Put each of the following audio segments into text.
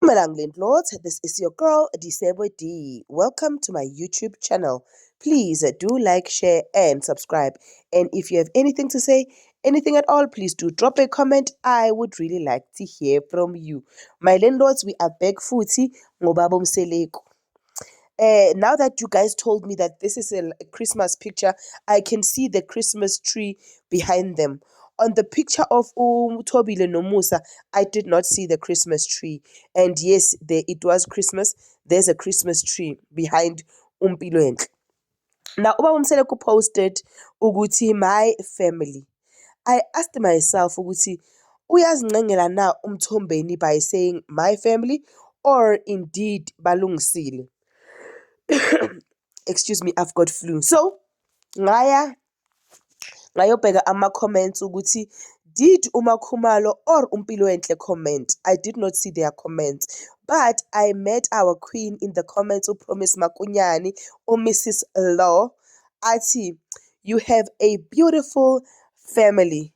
Dumelang landlords, this is your girl Disebo D. Welcome to my YouTube channel. Please do like, share and subscribe. And if you have anything to say, anything at all, please do drop a comment. I would really like to hear from you. My landlords, we are back futhi ngobaba umseleko. Now that you guys told me that this is a Christmas picture, I can see the Christmas tree behind them. On the picture of Tobile Nomusa, I did not see the Christmas tree. And yes, it was Christmas. There's a Christmas tree behind Umpilo Enhle. Now, Ubaba Mseleko posted ukuthi my family. I asked myself ukuthi uyazincengela na uMthombeni by saying my family or indeed balungisile. Excuse me, I've got flu. So, ngayobheka ama-comments ukuthi did uMakhumalo or Umpilo Enhle comment? I did not see their comments. But I met our queen in the comments, uPromise Makunyani, Mrs. Law. Athi, you have a beautiful family.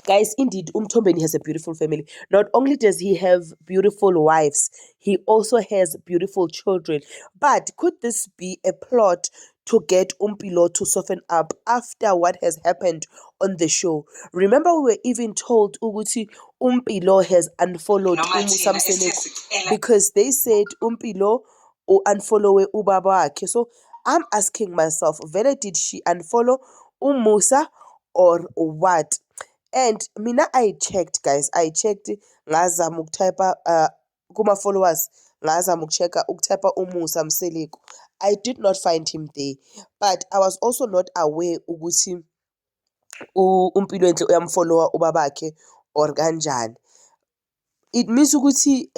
Guys, indeed, Umthombeni has a beautiful family. Not only does he have beautiful wives, he also has beautiful children. But could this be a plot to get Umpilo to soften up after what has happened on the show? Remember, we were even told Uguti Umpilo has unfollowed Umusa Mseleko because they said Umpilo unfollow ubaba wakhe. So I'm asking myself, whether did she unfollow Umusa or what? And mina I checked, guys. I checked ngazama ukutypa kuma followers ngazama ukutypa Umusa Mseleko. I did not find him there. But I was also not aware ukuthi uMpilo Enhle uyamfollowa ubabakhe or kanjani. It means ukuthi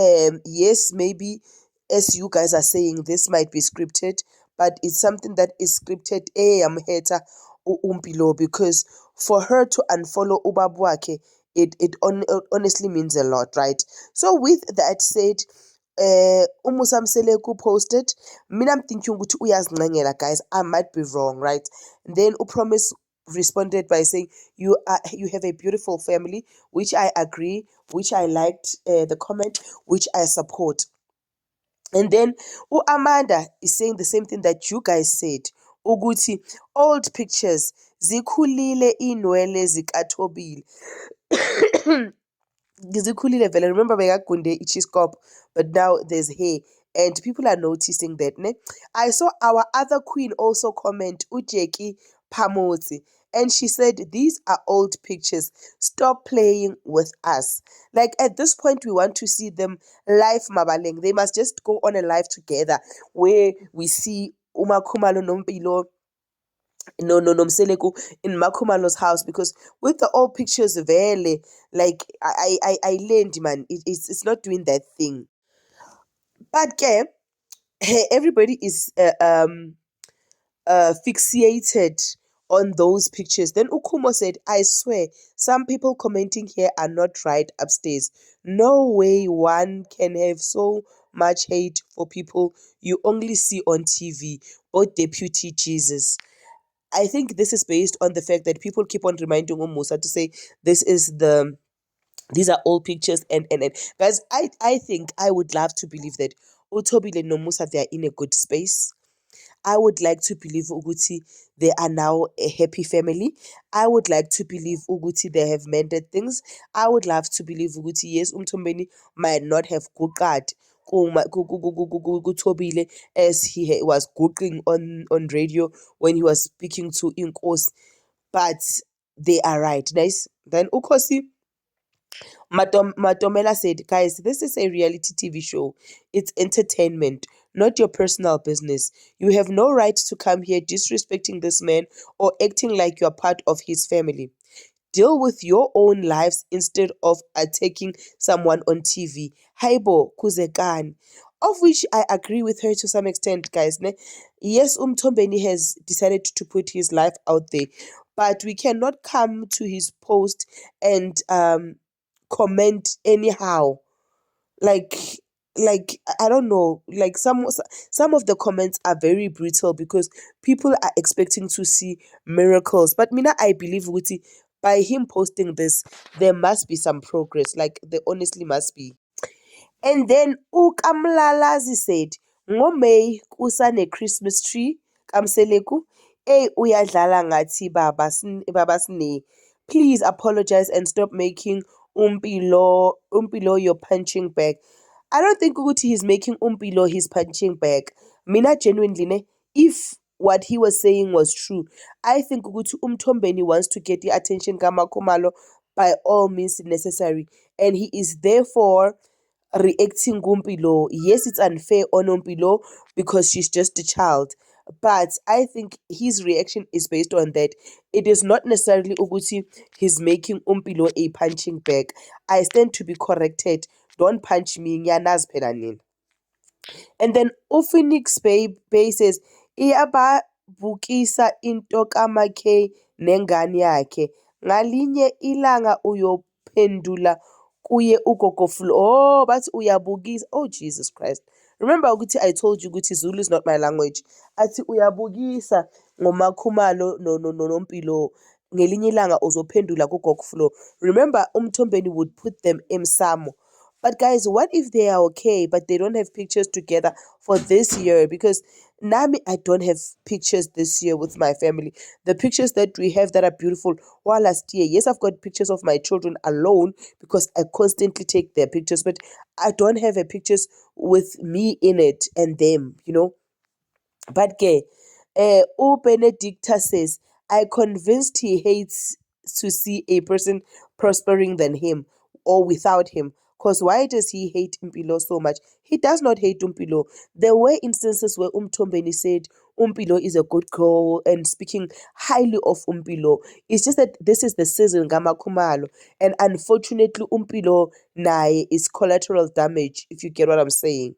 yes, maybe as you guys are saying, this might be scripted, but it's something that is scripted. Yamhetha uMpilo, because for her to unfollow ubaba wakhe, it honestly means a lot, right? So with that said, Umusa Mseleko posted, mina I'm thinking ukuthi uyazincengela, guys. I might be wrong, right? And then uPromise responded by saying you have a beautiful family, which I agree, which I liked the comment, which I support. And then Amanda is saying the same thing that you guys said. Uguti, old pictures zikhulile inwele zikaThobile. Zikhulile vele. Remember bekagunde ichiskop, but now there's hair. And people are noticing that. Ne? I saw our other queen also comment, Ujeki Pamotsi. And she said, these are old pictures. Stop playing with us. Like at this point, we want to see them live, Mabaleng. They must just go on a live together where we see Umakhumalo Nompilo no Mseleko in Makhumalo's house, because with the old pictures vele, like I learned, man, it's not doing that thing. But everybody is fixated on those pictures. Then Ukumo said, I swear, some people commenting here are not right upstairs. No way one can have so much hate for people you only see on TV. Both Deputy Jesus. I think this is based on the fact that people keep on reminding Umusa to say these are old pictures and guys, I think I would love to believe that Utobile and Nomusa, they are in a good space. I would like to believe Uguti they are now a happy family. I would like to believe Uguti they have mended things. I would love to believe Uguti yes, Umthombeni might not have Tobile as he was googling on radio when he was speaking to Inkos, but they are right. Nice. Then Ukosi Matomela said, guys, this is a reality TV show. It's entertainment, not your personal business. You have no right to come here disrespecting this man or acting like you're part of his family. Deal with your own lives instead of attacking someone on TV. Haibo Kuzekan. Of which I agree with her to some extent, guys. Ne? Yes, Umthombeni has decided to put his life out there, but we cannot come to his post and comment anyhow. Like I don't know, like some of the comments are very brutal because people are expecting to see miracles. But mina, I believe Wuti, by him posting this, there must be some progress. Like there honestly must be. And then uKamlalazi said, "NgoMay kusane Christmas tree kaMseleku. Ey uyadlala ngathi baba Sne. Please apologize and stop making Umpilo your punching bag." I don't think ukuthi he's making Umpilo his punching bag. Mina genuinely ne, if what he was saying was true, I think ukuthi Umthombeni wants to get the attention kaMakhumalo by all means necessary, and he is therefore reacting kuMpilo. Yes, it's unfair on Umpilo because she's just a child, but I think his reaction is based on that. It is not necessarily ukuthi he's making Umpilo a punching bag. I stand to be corrected. Don't punch me, ngiyanazi phela nina. And then uPhoenix Bay says, iyababukisa into kaMackay nengane yakhe. Ngalinye ilanga uyophendula kuye ugogo Flo. Oh, bathi uyabukisa. Oh, Jesus Christ. Remember ukuthi I told you ukuthi Zulu is not my language. Athi uyabukisa ngoMakhumalo noMpilo. Ngelinye ilanga uzophendula kugogo Flo. Remember Umthombeni would put them emsamo. But guys, what if they are okay, but they don't have pictures together for this year? Because Nami, I don't have pictures this year with my family. The pictures that we have that are beautiful were last year. Yes, I've got pictures of my children alone because I constantly take their pictures, but I don't have a pictures with me in it and them, you know. But Benedicta says, I convinced he hates to see a person prospering than him or without him. Because why does he hate Umpilo so much? He does not hate Umpilo. There were instances where Umthombeni said Umpilo is a good girl and speaking highly of Umpilo. It's just that this is the season Gamakumalo. And unfortunately, Umpilo nae is collateral damage, if you get what I'm saying.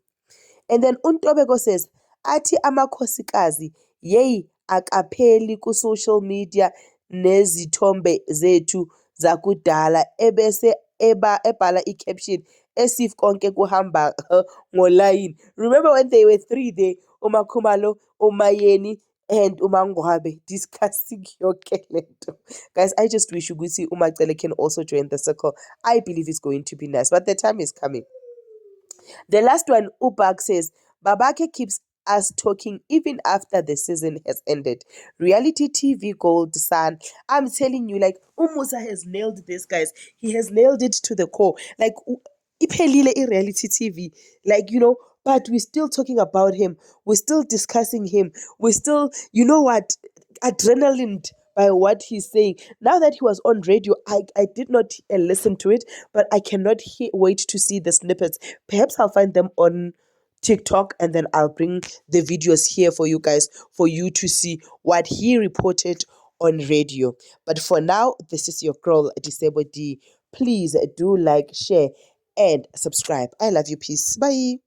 And then uNtobeko says, athi amakhosikazi, yeyi akapheli ku-social media nezithombe zethu zakudala ebese ebhala i-caption esif konke kuhamba ngolayini. Remember when they were three there, uMakhumalo, uMayeni, and uMangwabe discussing yonke lento. Guys, I just wish ukuthi uMacele can also join the circle. I believe it's going to be nice, but the time is coming. The last one, Ubak says, Babake keeps us talking even after the season has ended. Reality TV gold, son. I'm telling you, like, Umusa has nailed this, guys. He has nailed it to the core. Like, iphelile reality TV. Like, you know, but we're still talking about him. We're still discussing him. We're still, you know what, adrenaline by what he's saying. Now that he was on radio, I did not listen to it, but I cannot wait to see the snippets. Perhaps I'll find them on TikTok and then I'll bring the videos here for you guys for you to see what he reported on radio. But for now, this is your girl, Disable D. Please do like, share, and subscribe. I love you. Peace. Bye.